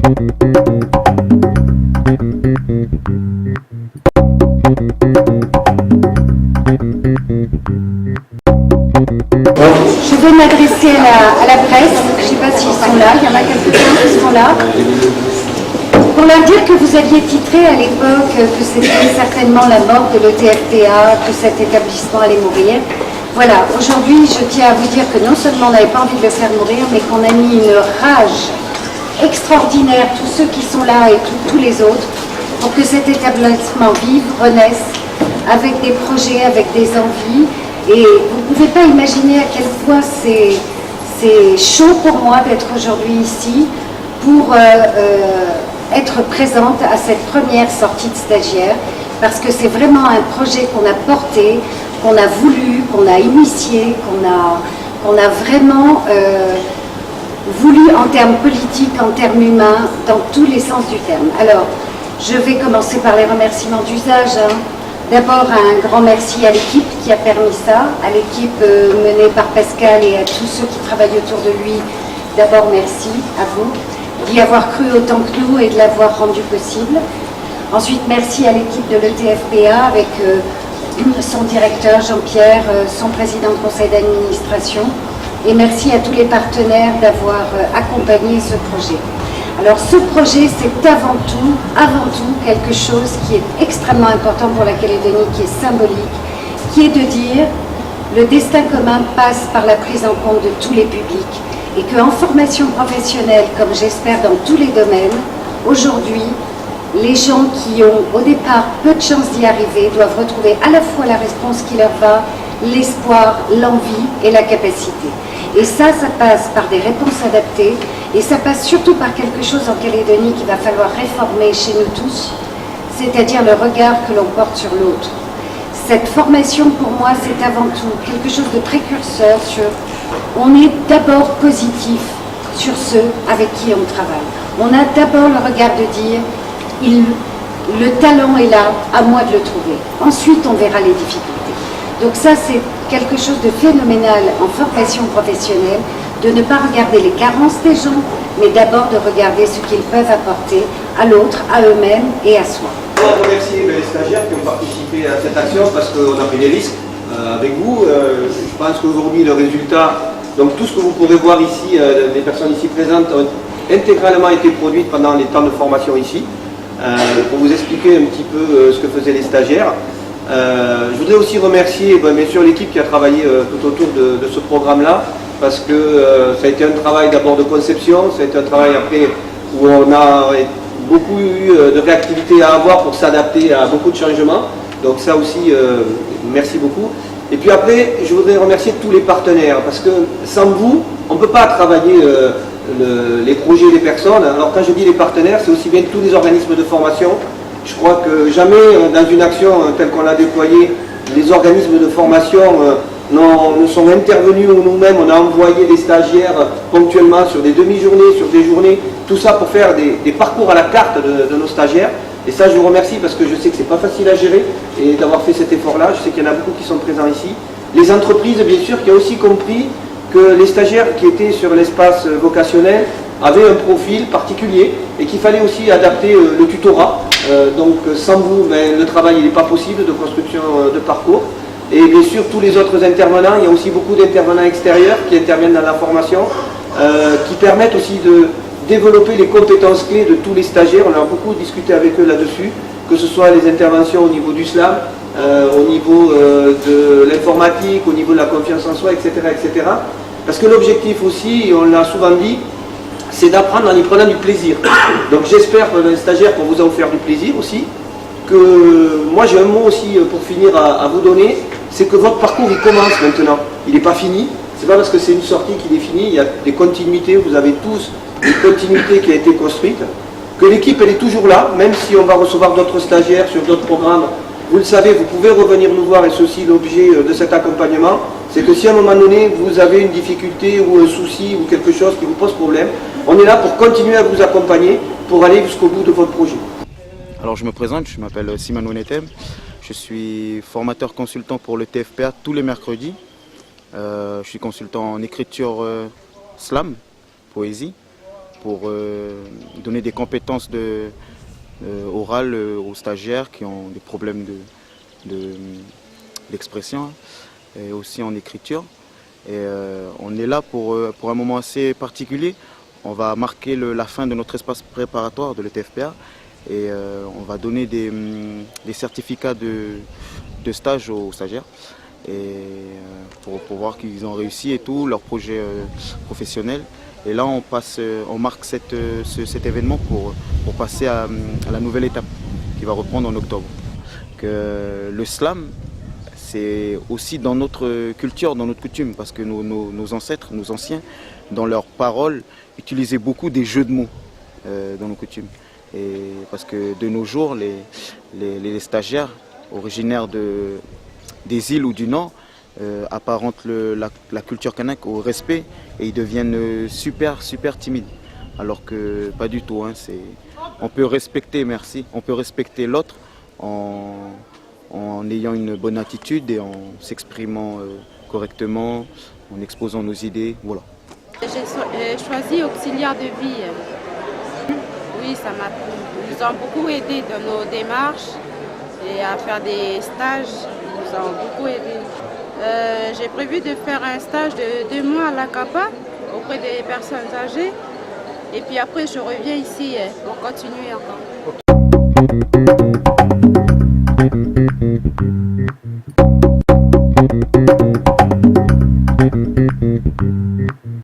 Je vais m'adresser à la presse, je ne sais pas s'ils sont là, il y en a quelques-uns qui sont là, pour leur dire que vous aviez titré à l'époque que c'était certainement la mort de l'ETFPA, que cet établissement allait mourir. Voilà, aujourd'hui je tiens à vous dire que non seulement on n'avait pas envie de le faire mourir, mais qu'on a mis une rage extraordinaire, tous ceux qui sont là et tous les autres, pour que cet établissement vive, renaisse, avec des projets, avec des envies. Et vous ne pouvez pas imaginer à quel point c'est chaud pour moi d'être aujourd'hui ici pour être présente à cette première sortie de stagiaire, parce que c'est vraiment un projet qu'on a porté, qu'on a voulu, qu'on a initié, qu'on a vraiment voulu en termes politiques, en termes humains, dans tous les sens du terme. Alors, je vais commencer par les remerciements d'usage. D'abord, un grand merci à l'équipe qui a permis ça, à l'équipe menée par Pascal et à tous ceux qui travaillent autour de lui. D'abord, merci à vous d'y avoir cru autant que nous et de l'avoir rendu possible. Ensuite, merci à l'équipe de l'ETFPA avec son directeur Jean-Pierre, son président de conseil d'administration. Et merci à tous les partenaires d'avoir accompagné ce projet. Alors ce projet, c'est avant tout quelque chose qui est extrêmement important pour la Calédonie, qui est symbolique, qui est de dire le destin commun passe par la prise en compte de tous les publics et qu'en formation professionnelle, comme j'espère dans tous les domaines, aujourd'hui, les gens qui ont au départ peu de chances d'y arriver doivent retrouver à la fois la réponse qui leur va, l'espoir, l'envie et la capacité. Et ça passe par des réponses adaptées et ça passe surtout par quelque chose en Calédonie qu'il va falloir réformer chez nous tous, c'est-à-dire le regard que l'on porte sur l'autre. Cette formation, pour moi, c'est avant tout quelque chose de précurseur sur... On est d'abord positif sur ceux avec qui on travaille. On a d'abord le regard de dire le talent est là, à moi de le trouver. Ensuite, on verra les difficultés. Donc ça, c'est quelque chose de phénoménal en formation professionnelle, de ne pas regarder les carences des gens, mais d'abord de regarder ce qu'ils peuvent apporter à l'autre, à eux-mêmes et à soi. Je voudrais remercier les stagiaires qui ont participé à cette action parce qu'on a pris des risques avec vous. Je pense qu'aujourd'hui, le résultat, donc tout ce que vous pourrez voir ici, les personnes ici présentes ont intégralement été produites pendant les temps de formation ici, pour vous expliquer un petit peu ce que faisaient les stagiaires. Je voudrais aussi remercier bien sûr l'équipe qui a travaillé tout autour de ce programme-là, parce que ça a été un travail d'abord de conception, ça a été un travail après où on a beaucoup eu de réactivité à avoir pour s'adapter à beaucoup de changements. Donc ça aussi, merci beaucoup. Et puis après, je voudrais remercier tous les partenaires, parce que sans vous, on ne peut pas travailler les projets, les personnes. Alors quand je dis les partenaires, c'est aussi bien tous les organismes de formation. Je crois que jamais dans une action telle qu'on l'a déployée, les organismes de formation ne sont intervenus ou nous-mêmes, on a envoyé des stagiaires ponctuellement sur des demi-journées, sur des journées, tout ça pour faire des parcours à la carte de nos stagiaires. Et ça, je vous remercie parce que je sais que c'est pas facile à gérer et d'avoir fait cet effort-là. Je sais qu'il y en a beaucoup qui sont présents ici. Les entreprises, bien sûr, qui ont aussi compris que les stagiaires qui étaient sur l'espace vocationnel avaient un profil particulier et qu'il fallait aussi adapter le tutorat. Donc sans vous, le travail n'est pas possible de construction de parcours. Et bien sûr, tous les autres intervenants, il y a aussi beaucoup d'intervenants extérieurs qui interviennent dans la formation, qui permettent aussi de développer les compétences clés de tous les stagiaires. On a beaucoup discuté avec eux là-dessus, que ce soit les interventions au niveau du SLAM, au niveau de l'informatique, au niveau de la confiance en soi, etc. etc. Parce que l'objectif aussi, et on l'a souvent dit, c'est d'apprendre en y prenant du plaisir. Donc j'espère, les stagiaires, pour vous en faire du plaisir aussi, que moi j'ai un mot aussi pour finir à vous donner, c'est que votre parcours il commence maintenant, il n'est pas fini, c'est pas parce que c'est une sortie qu'il est fini, il y a des continuités, vous avez tous une continuité qui a été construite, que l'équipe elle est toujours là, même si on va recevoir d'autres stagiaires sur d'autres programmes, vous le savez, vous pouvez revenir nous voir et c'est aussi l'objet de cet accompagnement, c'est que si à un moment donné vous avez une difficulté ou un souci ou quelque chose qui vous pose problème, on est là pour continuer à vous accompagner pour aller jusqu'au bout de votre projet. Alors je me présente, je m'appelle Simon Wenetem, je suis formateur consultant pour le TFPA tous les mercredis. Je suis consultant en écriture slam, poésie, pour donner des compétences orales aux stagiaires qui ont des problèmes d'expression et aussi en écriture. Et on est là pour un moment assez particulier. On va marquer la fin de notre espace préparatoire de l'ETFPA et on va donner des certificats de stage aux stagiaires et pour voir qu'ils ont réussi et tout, leur projet professionnel. Et là, on marque cet événement pour passer à la nouvelle étape qui va reprendre en octobre. Que le slam, c'est aussi dans notre culture, dans notre coutume, parce que nos ancêtres, nos anciens, dans leurs paroles, utilisaient beaucoup des jeux de mots dans nos coutumes. Et parce que de nos jours, les stagiaires originaires des îles ou du Nord apparentent la culture kanak au respect et ils deviennent super timides. Alors que pas du tout, hein, on peut respecter, on peut respecter l'autre en ayant une bonne attitude et en s'exprimant correctement, en exposant nos idées, voilà. J'ai choisi auxiliaire de vie. Oui, ils nous ont beaucoup aidé dans nos démarches et à faire des stages. Ils nous ont beaucoup aidé. J'ai prévu de faire un stage de 2 mois à l'ACAPA auprès des personnes âgées. Et puis après, je reviens ici pour continuer encore.